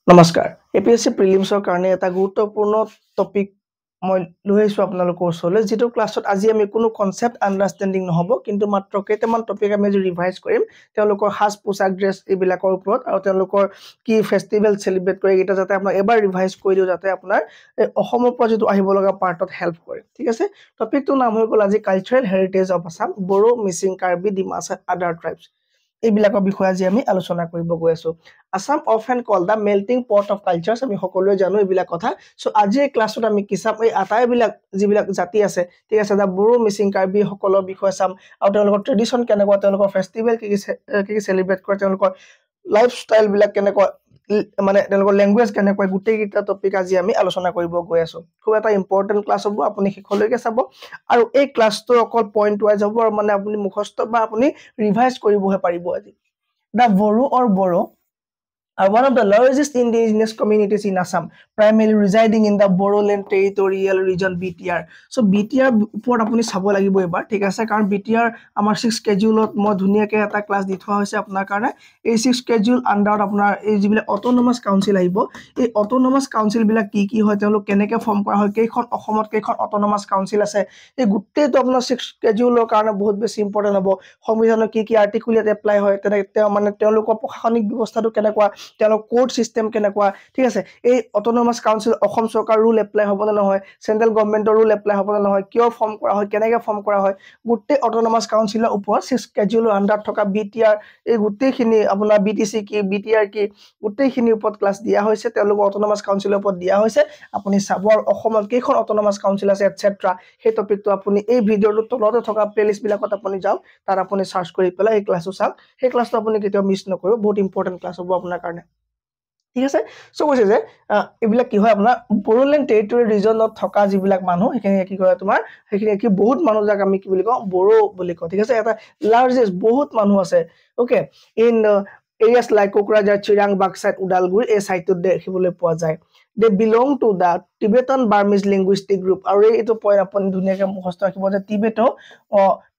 নমস্কাৰ এপিএসসি প্ৰিলিমছৰ কাৰণে এটা গুৰুত্বপূৰ্ণ টপিক মই লৈ আহিছো আপোনালোকৰ ওচৰলৈ যেটো ক্লাছত আজি আমি কোনো কনসেপ্ট আন্ডাৰষ্টেণ্ডিং নহব কিন্তু মাত্ৰ কেইটামান টপিক আমি ৰিভাইজ কৰিম তেওঁলোকৰ হাস পোছাক ড্ৰেছ এইবিলাকৰ ওপৰত আৰু তেওঁলোকৰ কি ফেষ্টিভেল সেলিব্ৰেট কৰে এটা যাতে আপোনাক এবাৰ ৰিভাইজ কৰি দিও যাতে আপোনাৰ অসমৰ পৰা যেটো আহিব লগা পাৰ্টত হেল্প কৰে ঠিক আছে টপিকটো নাম হৈ গল আজি cultural heritage of Assam Bodo Mising Karbi Dimasa other tribes এইবিলাকৰ বিষয়ে আজি আমি আলোচনা কৰিব গৈ আছো Assam often called the melting pot of cultures আমি সকলোৱে জানো এইবিলাক কথা সো আজি এই ক্লাছত আমি কি চাম এই আটাইবিলাক যিবিলাক জাতি আছে ঠিক আছে দা বড়ো মিচিং কাৰ্বি সকলৰ বিষয়ে চাম আৰু তেওঁলোকৰ ট্ৰেডিশন কেনেকুৱা তেওঁলোকৰ ফেষ্টিভেল কি সেলিব্ৰেট কৰে তেওঁলোকৰ লাইফষ্টাইল বিলাক কেনেকুৱা মানে তেওঁলোকৰ ল্যাঙ্গুৱেজ কেনেকুৱা গুটেই কিটা টপিক আজি আমি আলোচনা কৰিব গৈ আছো খুব এটা ইম্পৰ্টেন্ট ক্লাছ হ'ব আপুনি শেষলৈকে চাব আৰু এই ক্লাছটো অকল পইণ্ট ওয়াইজ হ'ব আৰু মানে আপুনি মুখস্থ বা আপুনি ৰিভাইজ কৰিবহে পাৰিব আজি দা Bodo or Boro are one of the largest indigenous communities in Assam, primarily residing in the Bodoland territorial region BTR. So BTR উপৰত আপুনি চাব লাগিব এবাৰ ঠিক আছে কাৰণ BTR আমাৰ 6 স্কেডিউলত মই ধুনিয়াকে এটা ক্লাছ দি থোৱা হৈছে আপোনাৰ কাৰণে এই 6 স্কেডিউল আন্ডাৰত আপোনাৰ এই যিবিলাক অটোনমাস কাউন্সিল আহিব এই অটোনমাস কাউন্সিল বিলাক কি হয় তেওঁলোক কেনেকে ফৰ্ম কৰা হয় কেইখন অসমত কেইখন অটোনমাস কাউন্সিল আছে এই গুটেইটো আপোনাৰ 6 স্কেডিউলৰ কাৰণে বহুত বেছি ইম্পৰ্টেন্ট হ'ব সংবিধানৰ কি আৰ্টিকুলেট এপ্লাই হয় তেনে মানে তেওঁলোকৰ প্ৰশাসনিক ব্যৱস্থাটো কেনেকুৱা তেওঁলোক কোড সিস্টেম কেনেকুৱা ঠিক আছে এই অটোনমাস কাউন্সিল অসম চৰকাৰ ৰুল এপ্লাই হ'ব না নহয় সেন্ট্ৰেল গভৰ্নমেন্টৰ ৰুল এপ্লাই হ'ব না নহয় কিয় ফৰ্ম কৰা হয় কেনেকে ফৰ্ম কৰা হয় গুটে অটোনমাস কাউন্সিলৰ ওপৰত স্কেডিউলৰ আন্ডাৰ থকা বিটিআৰ এই গুটেখিনি আপোনাৰ বিটিসি কি বিটিআৰ কি গুটেখিনি ওপৰত ক্লাছ দিয়া হৈছে তেওঁলোক অটোনমাস কাউন্সিলৰ ওপৰত দিয়া হৈছে আপুনি চাব আৰু অসমত কেইখন অটোনমাস কাউন্সিল আছে এটসেট্ৰা সেই টপিকটো আপুনি এই ভিডিওৰ তলতে থকা প্লেলিস্ট বিলাকত আপুনি যাওক তাৰ আপুনি সাৰ্চ কৰি পেলাই এই ক্লাছটো চাওক সেই ক্লাছটো আপুনি কেতিয়াও মিছ নকৰিব বহুত ইম্পৰ্টেন্ট ক্লাছ হ'ব আপোনাৰ কাৰণে ঠিক আছে সো কৈছে যে এইবিলাক কি হয় আপোনাৰ বড়োলেণ্ড টেৰিটৰি ৰিজনত থকা যিবিলাক মানুহ এখিনি কি কৰে তোমাৰ এখিনি কি বহুত মানুহ যাক আমি কি বুলি কওঁ বড়ো বুলি কওঁ ঠিক আছে এটা লাৰ্জেষ্ট বহুত মানুহ আছে okay in areas like Kokrajhar, Chirang, Baksat, Udalguri এই সাইটত দেখিবলৈ পোৱা যায় they belong to the Tibetan Burmese linguistic group আৰু এইটো পইণ্ট আপুনি ধুনিয়াকে মুখস্থ ৰাখিব যে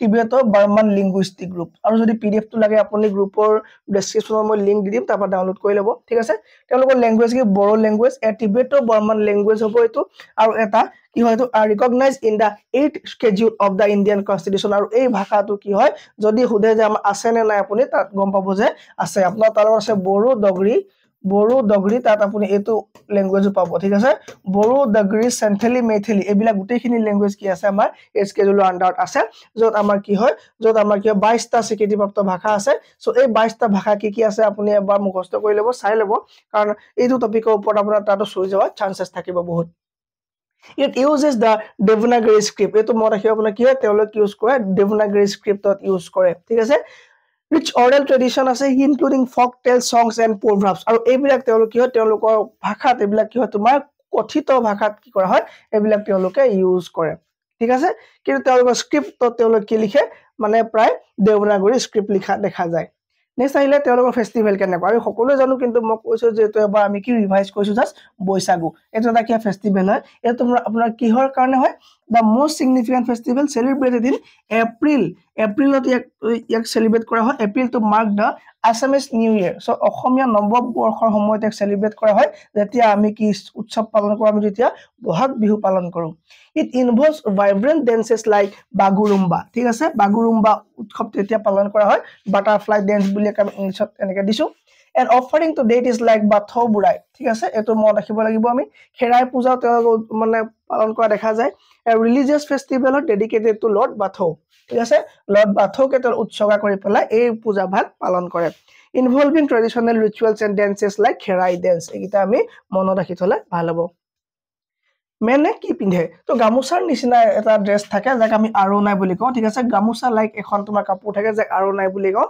টিবেটো বাৰ্মান লিংগুইষ্টিক গ্ৰুপ আৰু যদি পিডিএফ টো লাগে আপুনি গ্ৰুপৰ ডেসক্ৰিপচনত মই লিংক দি দিম তাৰপৰা ডাউনলোড কৰি ল'ব ঠিক আছে তেওঁলোকৰ ল্যাঙ্গুৱেজ কি বড়ো ল্যাঙ্গুৱেজ এ টিবেটো বাৰ্মান ল্যাঙ্গুৱেজ হ'ব এটো আৰু এটা কি হয় এটো recognise in the 8th schedule of the Indian Constitution আৰু এই ভাষাটো কি হয় যদি হুধে যে আমাৰ আছে নে নাই আপুনি তাত গম পাব যে আছে আপোনাৰ তালৰ আছে বড়ো ডগৰি তাত আপুনি এটো ল্যাঙ্গুৱেজ পাব ঠিক আছে বড়ো ডগৰি সেন্থেলি মেথিলি এইবিলাক গুটেখিনি ল্যাঙ্গুৱেজ কি আছে আমাৰ এই স্কেডুলৰ আন্ডাৰত আছে যত আমাৰ কি হয় 22টা স্বীকৃতিপ্ৰাপ্ত ভাষা আছে সো এই 22টা ভাষা কি আছে আপুনি এবাৰ মুখস্থ কৰি ল'ব চাই ল'ব কাৰণ এইটো টপিকৰ ওপৰত আপোনাৰ তাতো চুই যোৱাৰ চান্সেছ থাকিব বহুত It uses the Devanagari script এটো মই ৰাখিব আপোনাৰ কি হয় তেওঁলোক ইউজ কৰে Devanagari scriptত ইউজ কৰে ঠিক আছে rich oral tradition আছে including folk tales songs and proverbs আৰু এইবিলাক তেওঁলোক কি হয় তেওঁলোকৰ ভাষাত এইবিলাক কি হয় তোমাৰ কথিত ভাষাত কি কৰা হয় এইবিলাক তেওঁলোকে ইউজ কৰে ঠিক আছে কিন্তু তেওঁলোকৰ স্ক্ৰিপ্টত তেওঁলোক কি লিখে মানে প্ৰায় দেৱনাগৰী স্ক্ৰিপ্ট লিখা দেখা যায় নেক্সট আহিলে তেওঁলোকৰ ফেষ্টিভেল কেনেকুৱা আমি সকলোৱে জানো কিন্তু মই কৈছো যে এটো এবাৰ আমি কি ৰিভাইজ কৰিছো জাস্ট বৈশাগু এটো এটা কি ফেষ্টিভেল হয় এটো আপোনাৰ কিহৰ কাৰণে হয় the most significant festival celebrated in এপ্ৰিলত ইয়াক সেলিব্ৰেট কৰা হয় এপ্ৰিল টু মাৰ্ক দা Assamese নিউ ইয়াৰ সো অসমীয়া নৱবৰ্ষৰ সময়ত এক সেলিব্ৰেট কৰা হয় যেতিয়া আমি কি উৎসৱ পালন কৰো আমি যেতিয়া বহাগ বিহু পালন কৰো it involves vibrant dances like bagurumba ঠিক আছে bagurumba উৎসৱ তেতিয়া পালন কৰা হয় বাটাৰফ্লাই ড্যান্স বুলি আমি ইংলিছত এনেকে দিছো and offering to date is like bathau burai ঠিক আছে এটো মন ৰাখিব লাগিব আমি খেৰাই পূজা মানে পালন কৰা দেখা যায় a religious festival dedicated to Lord Bathau ঠিক আছে লৰ্ড বাথৌকে তেওঁ উৎসৰ্গা কৰি পেলাই এই পূজা ভাগ পালন কৰে involving traditional rituals and dances like Kherai dance এইটা আমি মনত ৰাখি থলে ভাল হ'ব মেনে কি পিন্ধে তো গামুছাৰ নিচিনা এটা ড্ৰেছ থাকে যাক আমি আৰোনাই বুলি কওঁ ঠিক আছে গামুছা লাইক এখন তোমাৰ কাপোৰ থাকে যাক আৰোনাই বুলি কওঁ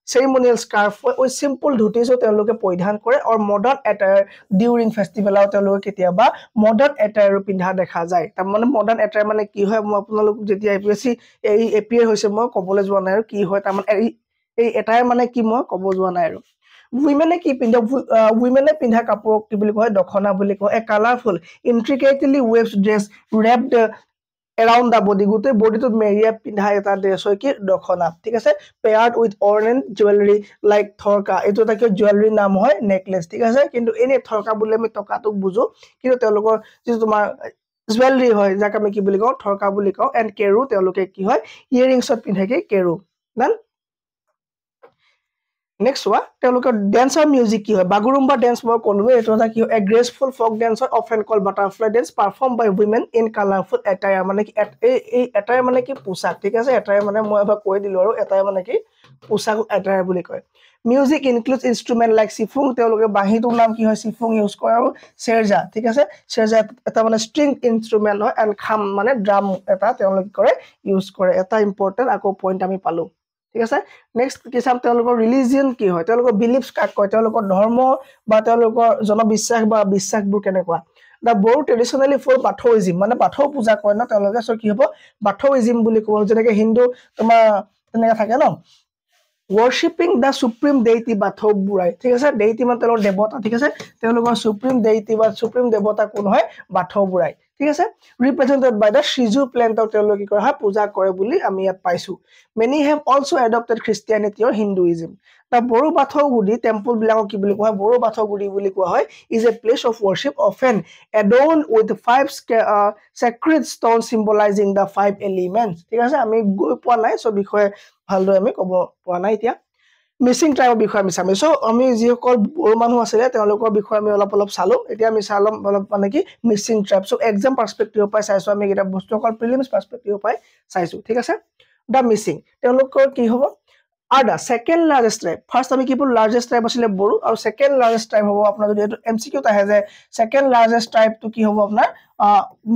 ceremonial scarf ওই simple ধুতিছো তেওঁলোকে পৰিধান কৰে আৰু মডাৰ্ন এটায়াৰ ডিউৰিং ফেষ্টিভেল আৰু তেওঁলোকে কেতিয়াবা মডাৰ্ন এটায়াৰ পিন্ধা দেখা যায় তাৰ মানে মডাৰ্ন এটায়াৰ মানে কি হয় মই আপোনালোক যেতিয়া এপিএসসি এই এপিআৰ হৈছে মই কবলৈ যোৱা নাই আৰু কি হয় তাৰ মানে এই এটায়াৰ মানে কি মই কব যোৱা নাই আৰু women কি পিন্ধে women পিন্ধা কাপোৰ কি বুলি কয় দখনা বুলি কয় a colorful intricately weaved dress wrapped around the body গোটে বডিটোত মেৰিয়া পিন্ধা এটা ড্ৰেছ হয় কি দখনা ঠিক আছে paired with ornament jewelry like থৰকা এটো এটা কি জুৱেলাৰী নাম হয় নেকলেস ঠিক আছে কিন্তু এনে থৰকা বুলি আমি টকাটোক বুজো কিন্তু তেওঁলোকৰ যে তোমাৰ জুৱেলাৰী হয় যাক আমি কি বুলি কওঁ থৰকা বুলি কওঁ এন্ড কেৰু তেওঁলোকে কি হয় ইয়াৰিংছত পিন্ধে কি কেৰু দেন Next one, তেওঁলোকৰ dance or music কি হয় বাগুৰুম্বা dance মই ক'লোৱে এটো এটা কি হয় a graceful folk dancer often called butterfly dance performed by women in colorful attire মানে কি এই attire মানে কি পোছাক ঠিক আছে attire মানে মই এবাৰ কৈ দিলো আৰু attire মানে কি পোছাক attire বুলি কয় Music includes instrument like sifung তেওঁলোকে বাঁহীটোৰ নাম কি হয় sifung ইউজ কৰে আৰু serja ঠিক আছে serja এটা মানে string instrument হয় and kham মানে drum এটা তেওঁলোকে কৰে ইউজ কৰে এটা ইম্পৰ্টেন্ট আকৌ পইণ্ট আমি পালো ঠিক আছে নেক্সট কি চাম তেওঁলোকৰ ৰিলিজিয়ন কি হয় তেওঁলোকৰ বিলিফস কাক কয় তেওঁলোকৰ ধৰ্ম বা তেওঁলোকৰ জনবিশ্বাস বা বিশ্বাসবোৰ কেনেকুৱা দা বড়ো ট্ৰেডিশনালি ফৰ বাথৌইজম মানে বাথৌ পূজা কৰে না তেওঁলোকে সো কি হ'ব বাথৌইজম বুলি কোৱা যেনেকৈ হিন্দু তোমাৰ তেনেকা থাকে ন worshiping the supreme deity Bathou বুৰাই ঠিক আছে deity মানে তেওঁলোকৰ দেৱতা ঠিক আছে তেওঁলোকৰ supreme deity বা supreme দেৱতা কোন হয় বাথৌ বুৰাই ঠিক আছে represented by the Shiju plant তেওঁলোকে কি কৰা হয় পূজা কৰে বুলি আমি ইয়াত পাইছো many have also adopted Christianity or Hinduism the Boro Bathau Gudi temple বিলাকক কি বুলি কোৱা হয় Boro Bathau Gudi বুলি কোৱা হয় is a place of worship often adorned with five sacred stones symbolizing the five elements ঠিক আছে আমি গৈ পোৱা নাই সো বিষয়ে ভালদৰে আমি ক'ব পোৱা নাই এতিয়া মিসিং ট্ৰাইবৰ বিষয়ে আমি চাম সো আমি যিসকল বড়ো মানুহ আছিল তেওঁলোকৰ বিষয়ে আমি অলপ চালো এতিয়া আমি চালম অলপ মানে কি মিসিং ট্ৰাইব সো এক্সাম পাৰ্সপেক্টিভ পাই চাইছো আমি এটা বস্তুসকল প্ৰিলিমছ পাৰ্সপেক্টিভ পাই চাইছো ঠিক আছে দা মিসিং তেওঁলোকৰ কি হ'ব are the second largest tribe first আমি কি বল largest tribe আছিল বড়ো আৰু second largest tribe হ'ব আপোনাৰ যদি এটো এমসিকিউ তা আছে second largest tribe তো কি হ'ব আপোনাৰ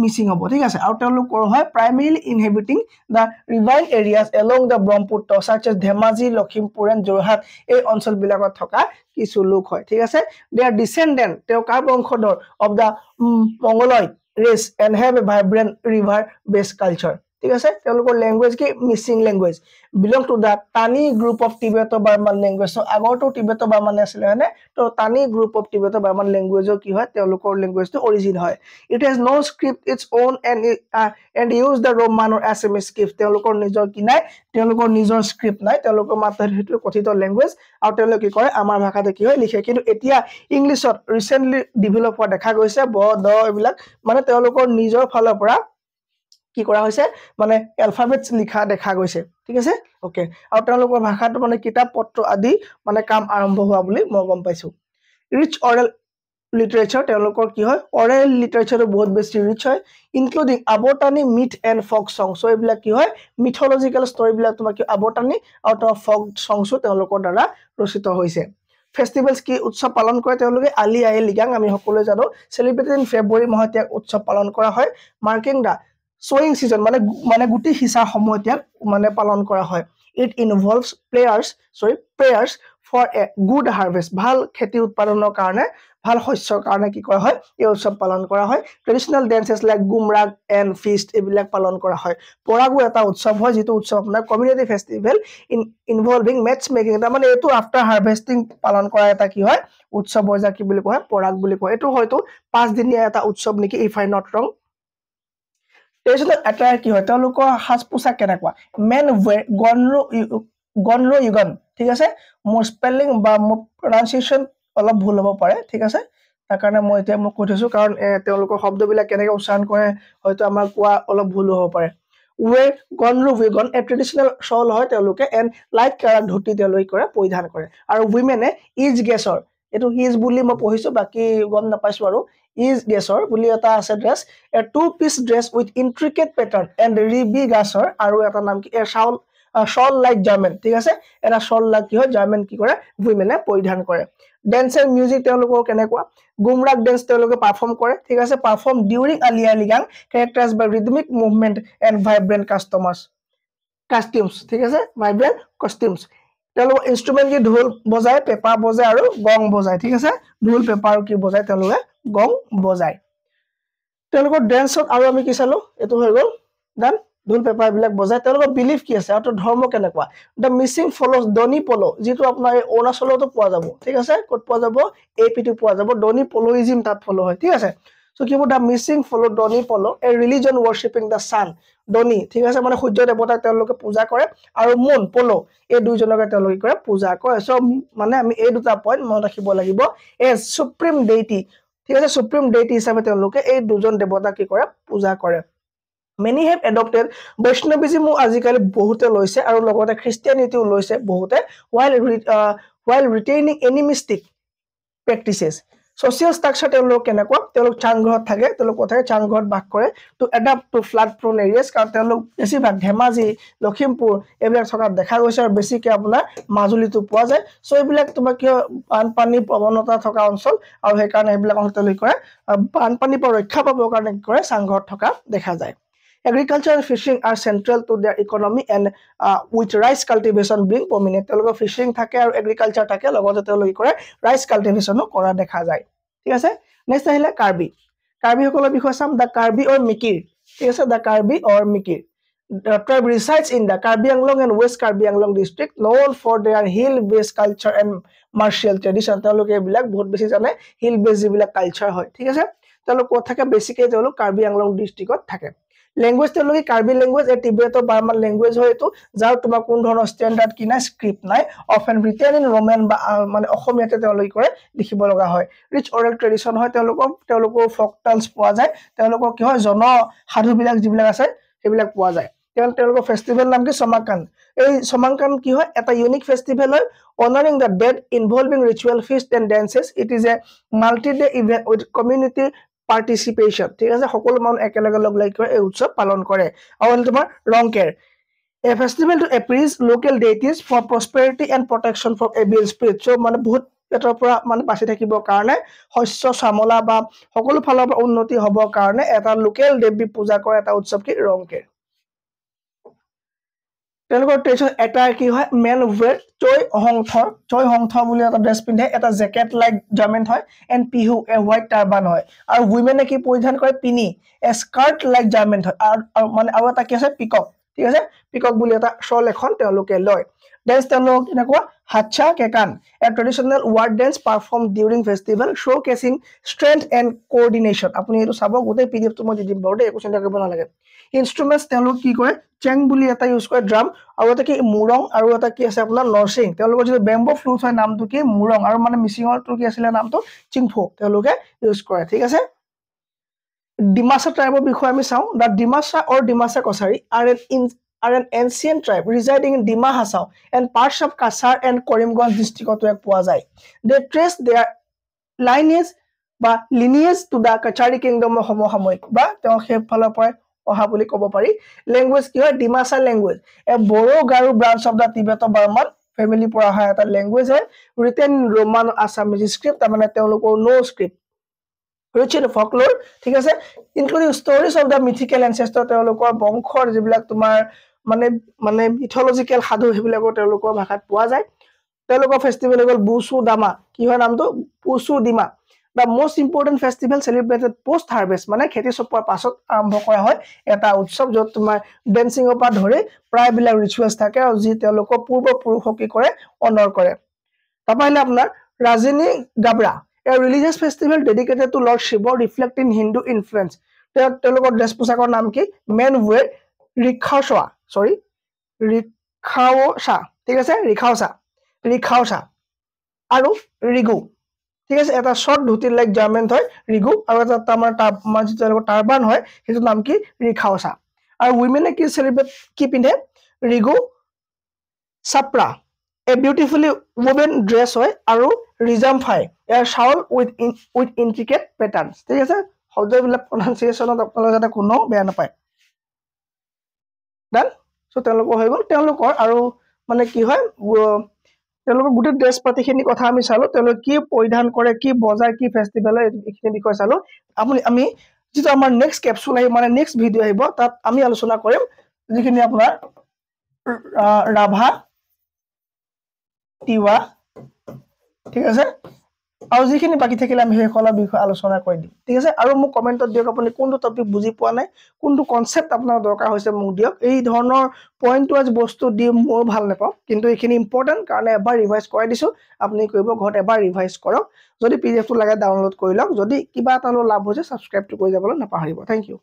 মিসিং হ'ব ঠিক আছে আৰু তেওঁলোকৰ হয় primarily inhabiting the riverine areas along the Brahmaputra such as Dhemaji Lakhimpur and Jorhat এই অঞ্চল বিলাকত থকা কিছু লোক হয় ঠিক আছে they are descendant তেওঁ কাৰ বংশধৰ of the Mongoloid race and have a vibrant river based culture ঠিক আছে তেওঁলোকৰ ল্যাঙ্গুৱেজ কি missing language belong to the Tani group of Tibeto-Burman language so আগৰটো Tibeto-Burman আছিল হয়নে তো Tani group of Tibeto-Burman language কি হয় তেওঁলোকৰ ল্যাঙ্গুৱেজ টো অৰিজিন হয় it has no script its own and use the Roman or Assamese script তেওঁলোকৰ নিজৰ কি নাই তেওঁলোকৰ নিজৰ স্ক্ৰিপ্ট নাই তেওঁলোকৰ মাত্ৰ হেতু কথিত ল্যাঙ্গুৱেজ আৰু তেওঁলোকে কি কৰে আমাৰ ভাষাতে কি হয় লিখে কিন্তু এতিয়া ইংলিছত ৰিসেন্টলি ডেভেলপ হোৱা দেখা গৈছে ব দ এইবিলাক মানে তেওঁলোকৰ নিজৰ ফালৰ পৰা কি কৰা হৈছে মানে এলফাবেটস লিখা দেখা গৈছে ঠিক আছে ওকে আৰু তেওঁলোকৰ ভাষাটো মানে কিতাপ পত্ৰ আদি মানে কাম আৰম্ভ হোৱা বুলি মই গম পাইছো ৰিচ অৰেল লিটাৰেচাৰ তেওঁলোকৰ কি হয় অৰেল লিটাৰেচাৰটো বহুত বেছি ৰিচ হয় ইনক্লুডিং আবটানি মিথ এন্ড ফক সং সো এইবিলাক কি হয় মিথোলজিক্যাল ষ্টৰী বিলাক তোমাৰ কি আবটানি আৰু তোমাৰ ফক সংসো তেওঁলোকৰ দ্বাৰা ৰচিত হৈছে ফেষ্টিভেলছ কি উৎসৱ পালন কৰে তেওঁলোকে আলি আই লিগাং আমি সকলোৱে জানো সেলিব্ৰেটেড ইন ফেব্ৰুৱাৰী মাহত উৎসৱ পালন কৰা হয় মাৰ্কিং দা sowing season মানে গুটি হিসা সময়ত মানে পালন কৰা হয় it involves prayers for a good harvest ভাল খেতি উৎপাদনৰ কাৰণে ভাল শস্যৰ কাৰণে কি কৰা হয় এই উৎসৱ পালন কৰা হয় traditional dances like Gumrag and feast এইবিলাক পালন কৰা হয় পৰাগু এটা উৎসৱ হয় যেটো উৎসৱ আপোনাৰ community festival involving match making তাৰ মানে এটো আফটাৰ হাৰ্ভেস্টিং পালন কৰা এটা কি হয় উৎসৱ হয় যা কি বুলি কয় পৰাগ বুলি কয় এটো হয়তো 5 দিনীয়া এটা উৎসৱ নেকি ইফ আই নট ৰং Traditional attire কি হয় তেওঁলোকৰ হাস পোছাক কেনেকুৱা men wear gonro yugan ঠিক আছে মোৰ স্পেলিং বা মোৰ pronunciation অলপ ভুল হ'ব পাৰে ঠিক আছে তাৰ কাৰণে মই এতিয়া মই কৈছো কাৰণ তেওঁলোকৰ শব্দবিলাক কেনেকৈ উচ্চাৰণ কৰে হয়তো আমাৰ কোৱা অলপ ভুল হ'ব পাৰে wear gonro yugan a traditional shawl হয় তেওঁলোকে and light color ধুতি তেওঁলোকে কৰে পৰিধান কৰে আৰু women is gesor এটো হিজ বুলি মই পঢ়িছো বাকি গম নাপাইছো আৰু is gesor বুলি এটা আছে dress a two piece dress with intricate pattern and ribi gasor আৰু এটা নাম কি shawl like German ঠিক আছে এটা shawl like কি হয় German কি কৰে women পৰিধান কৰে dance and music তেওঁলোকৰ কেনেকুৱা গুমৰাগ dance তেওঁলোকে পাৰফৰ্ম কৰে ঠিক আছে perform during alia ligang characterized by rhythmic movement and vibrant costumes ঠিক আছে vibrant costumes তেওঁলোক ইনস্ট্ৰুমেন্ট কি ঢোল বজায় পেপা বজায় আৰু গং বজায় ঠিক আছে ঢোল পেপা আৰু কি বজায় তেওঁলোকে গং বজায় তেওঁলোকৰ ড্যান্সত আৰু আমি কি চালো এটো হৈ গল দেন ঢোল পেপা বিলাক বজায় তেওঁলোকৰ বিলিফ কি আছে আৰু ধৰ্ম কেনেকুৱা দা মিসিং ফলোজ ডনি পলো যেটো আপোনাৰ অৰুণাচলতো পোৱা যাব ঠিক আছে কত পোৱা যাব এপি টো পোৱা যাব ডনি পলোইজম তাত ফলো হয় ঠিক আছে সো কি হ'ব দা missing follow Donyi Polo a religion worshiping the sun Donyi ঠিক আছে মানে সূৰ্য দেৱতাক তেওঁলোকে পূজা কৰে আৰু মুন পলো এই দুইজনকে তেওঁলোকে কৰে পূজা কৰে সো মানে আমি এই দুটা পইণ্ট মনত ৰাখিব লাগিব এ সুপ্ৰিম ডেইটি ঠিক আছে সুপ্ৰিম ডেইটি হিচাপে তেওঁলোকে এই দুজন দেৱতাক কি কৰে পূজা কৰে many have adopted Vaishnavism আজিকালি বহুতে লৈছে আৰু লগতে খ্ৰীষ্টিয়ানিটিও লৈছে বহুতে while retaining animistic practices social structure তেওঁলোক কেনেকুৱা তেওঁলোক চাংঘৰত থাকে তেওঁলোক কোথায় চাংঘৰত বাস কৰে to adapt to flood prone areas কাৰণ তেওঁলোক বেছিভাগ ধেমাজি লখিমপুৰ এইবিলাক থকা দেখা গৈছে আৰু বেছিকে আপোনাৰ মাজুলীটো পোৱা যায় সো এইবিলাক তোমাৰ কি বানপানী প্ৰৱণতা থকা অঞ্চল আৰু সেই কাৰণে এইবিলাক অঞ্চল তেওঁলোক কৰে বানপানী পৰা ৰক্ষা পাবৰ কাৰণে কি কৰে চাংঘৰত থকা দেখা যায় Agriculture and fishing are central to their economy and with rice cultivation being prominent. তেওঁলোকৰ fishing থাকে আৰু agriculture থাকে লগতে তেওঁলোকে কৰে rice cultivation কৰা দেখা যায় ঠিক আছে নেক্সট আহিলে কাৰ্বি কাৰ্বি সকলৰ বিষয়ে চাম দা কাৰ্বি অৰ মিকিৰ ঠিক আছে দা কাৰ্বি অৰ Mikir The tribe resides in the Karbi Anglong and West Karbi Anglong district known for their hill based culture and martial tradition তেওঁলোকে এইবিলাক বহুত বেছি জানে hill based যিবিলাক কালচাৰ হয় ঠিক আছে তেওঁলোক ক'ত থাকে বেছিকৈ তেওঁলোক কাৰ্বি আংলং ডিস্ট্ৰিক্টত থাকে ল্যাঙ্গুয়েজ তেওঁলোকে কাৰ্বি ল্যাঙ্গুয়েজ এ টিবেটো বাৰ্মান ল্যাঙ্গুয়েজ হয় এটো যাৰ তোমাৰ কোন ধৰণৰ ষ্টেণ্ডাৰ্ড কি নাই স্ক্ৰিপ্ট নাই অফেন ৰিটেন ইন ৰোমান বা মানে অসমীয়াতে তেওঁলোকে কৰে লিখিব লগা হয় ৰিচ অৰেল ট্ৰেডিশন হয় তেওঁলোকৰ ফক টেলস পোৱা যায় তেওঁলোকৰ কি হয় জন সাধু বিলাক যিবিলাক আছে সেইবিলাক পোৱা যায় তেওঁলোকৰ ফেষ্টিভেল নাম কি সমাকান এই সমাকান কি হয় এটা ইউনিক ফেষ্টিভেল হয় honoring the dead involving ritual feast and dances it is a multi-day event with community participation ঠিক আছে সকলো মানুহ একেলগে লগ লাগি কৰে এই উৎসৱ পালন কৰে আৰু তোমাৰ ৰংকেৰ a festival to appease local deities for prosperity and protection from evil spirits so মানে বহুত এটাৰ পৰা মানে বাচি থাকিবৰ কাৰণে শস্য চামলা বা সকলো ফালৰ পৰা উন্নতি হ'বৰ কাৰণে এটা লোকেল দেৱী পূজা কৰে এটা উৎসৱ কি ৰংকেৰ তেওঁলোকৰ ট্ৰেডিশন এটা কি হয় মেন ওৱেৰ চৈ হংথৰ বুলি এটা ড্ৰেছ পিন্ধে এটা জেকেট লাইক জাৰ্মেন্ট হয় and Pihu A white turban হয় আৰু উইমেনে কি পৰিধান কৰে পিনি এ স্কাৰ্ট লাইক জাৰ্মেন্ট হয় আৰু মানে আৰু এটা কি আছে পিকক ঠিক আছে পিকক বুলি এটা শল এখন তেওঁলোকে লয় ডেন্স তেওঁলোক এনেকুৱা Hacha Kekan a traditional war dance perform during festival showcasing strength and coordination আপুনি এটো চাব গোটেই পিডিএফ টো মই দি দিম বাৰু একো চিন্তা কৰিব নালাগে ইনস্ট্ৰুমেন্টস তেওঁলোক কি কৰে চেং বুলি এটা ইউজ কৰে ড্ৰাম আৰু এটা কি মুৰং আৰু এটা কি আছে আপোনাৰ নৰসিং তেওঁলোকৰ যে বেম্বো ফ্লুট হয় নামটো কি মুৰং আৰু মানে মিচিঙৰ তো কি আছিল নামটো চিংফো তেওঁলোকে ইউজ কৰে ঠিক আছে ডিমাসা ট্ৰাইবৰ বিষয়ে আমি চাওঁ দা ডিমাসা অৰ Dimasa Kachari are an ancient tribe residing in Dima Hasao and parts of Kasar and Korimganj district পোৱা যায় they trace their lineage to the Kachari kingdom সমসাময়িক বা তেওঁ হেফালৰ পৰা অহা বুলি ক'ব পাৰি ল্যাঙ্গুয়েজ কি হয় Dimasa language a Bodo Garo branch of the Tibeto Burman family পৰা হয় এটা ল্যাঙ্গুয়েজ হয় ৰিটেন ৰোমান আসামিজ স্ক্ৰিপ্ট মানে তেওঁলোকৰ নো স্ক্ৰিপ্ট rich in folklore ঠিক আছে including stories of the mythical ancestor তেওঁলোকৰ বংশৰ যিবিলাক তোমাৰ মানে মিথোলজিক্যাল সাধু সেইবিলাকৰ তেওঁলোকৰ ভাষাত পোৱা যায় তেওঁলোকৰ ফেষ্টিভেল হ'ল বুসু দামা কি হয় নামটো বুসু দিমা the most important festival celebrated post harvest মানে খেতি চপোৱাৰ পাছত আৰম্ভ কৰা হয় এটা উৎসৱ যত তোমাৰ ডেন্সিং পৰা ধৰি প্ৰায় বিলাক ৰিচুৱেলছ থাকে আৰু যি তেওঁলোকৰ পূৰ্বপুৰুষক কি কৰে অনাৰ কৰে তাপাইলে আপোনাৰ Rajani গাবৰা a religious festival dedicated to Lord Shiva reflecting Hindu influence তেওঁলোকৰ ড্ৰেছ পোছাকৰ নাম কি men wear ৰিখাওসা ঠিক আছে ৰিখাওসা আৰু ৰিগু ঠিক আছে এটা শৰ্ট ধুতি লাইক জাৰ্মেন্ট হয় ৰিগু আৰু এটা আমাৰ টাৰ্বান হয় হেতু নাম কি ৰিখাওসা আৰু উইমেনে কি সেলিব্ৰেট কি পিন্ধে rigu সাপ্ৰা a beautifully woven dress হয় আৰু ৰিজামফাই a shawl with intricate patterns ঠিক আছে শব্দবিলাক pronunciation-ত আপোনালোকে যাতে কোনো বেয়া নাপায় দেন সো তেওঁলোকৰ হৈ গ'ল তেওঁলোকৰ আৰু মানে কি হয় তেওঁলোকৰ গোটেই ড্ৰেছ পাতিখিনি কথা আমি চালো তেওঁলোক কি পৰিধান কৰে কি বজায় কি ফেষ্টিভেল এইখিনি বিষয় চালো আমি যেটো আমাৰ নেক্সট ক্যাপসুল আহিব মানে নেক্সট ভিডিও আহিব তাত আমি আলোচনা কৰিম যিখিনি আপোনাৰ ৰাভা তিৱা ঠিক আছে আৰু যিখিনি বাকি থাকিলে আমি সেইখনৰ বিষয়ে আলোচনা কৰি দিম ঠিক আছে আৰু মোক কমেন্টত দিয়ক আপুনি কোনটো টপিক বুজি পোৱা নাই কোনটো কনসেপ্ট আপোনাৰ দৰকাৰ হৈছে মোক দিয়ক এই ধৰণৰ পইণ্ট ৱাইজ বস্তু দি মই ভাল নাপাওঁ কিন্তু এইখিনি ইম্পৰ্টেন্ট কাৰণে এবাৰ ৰিভাইজ কৰাই দিছো আপুনি কৰিব ঘৰত এবাৰ ৰিভাইজ কৰক যদি পিডিএফটো লাগে ডাউনলোড কৰি লওক যদি কিবা এটা লাভ হৈছে সাবস্ক্ৰাইবটো কৰি যাবলৈ নাপাহৰিব থ্যাংক ইউ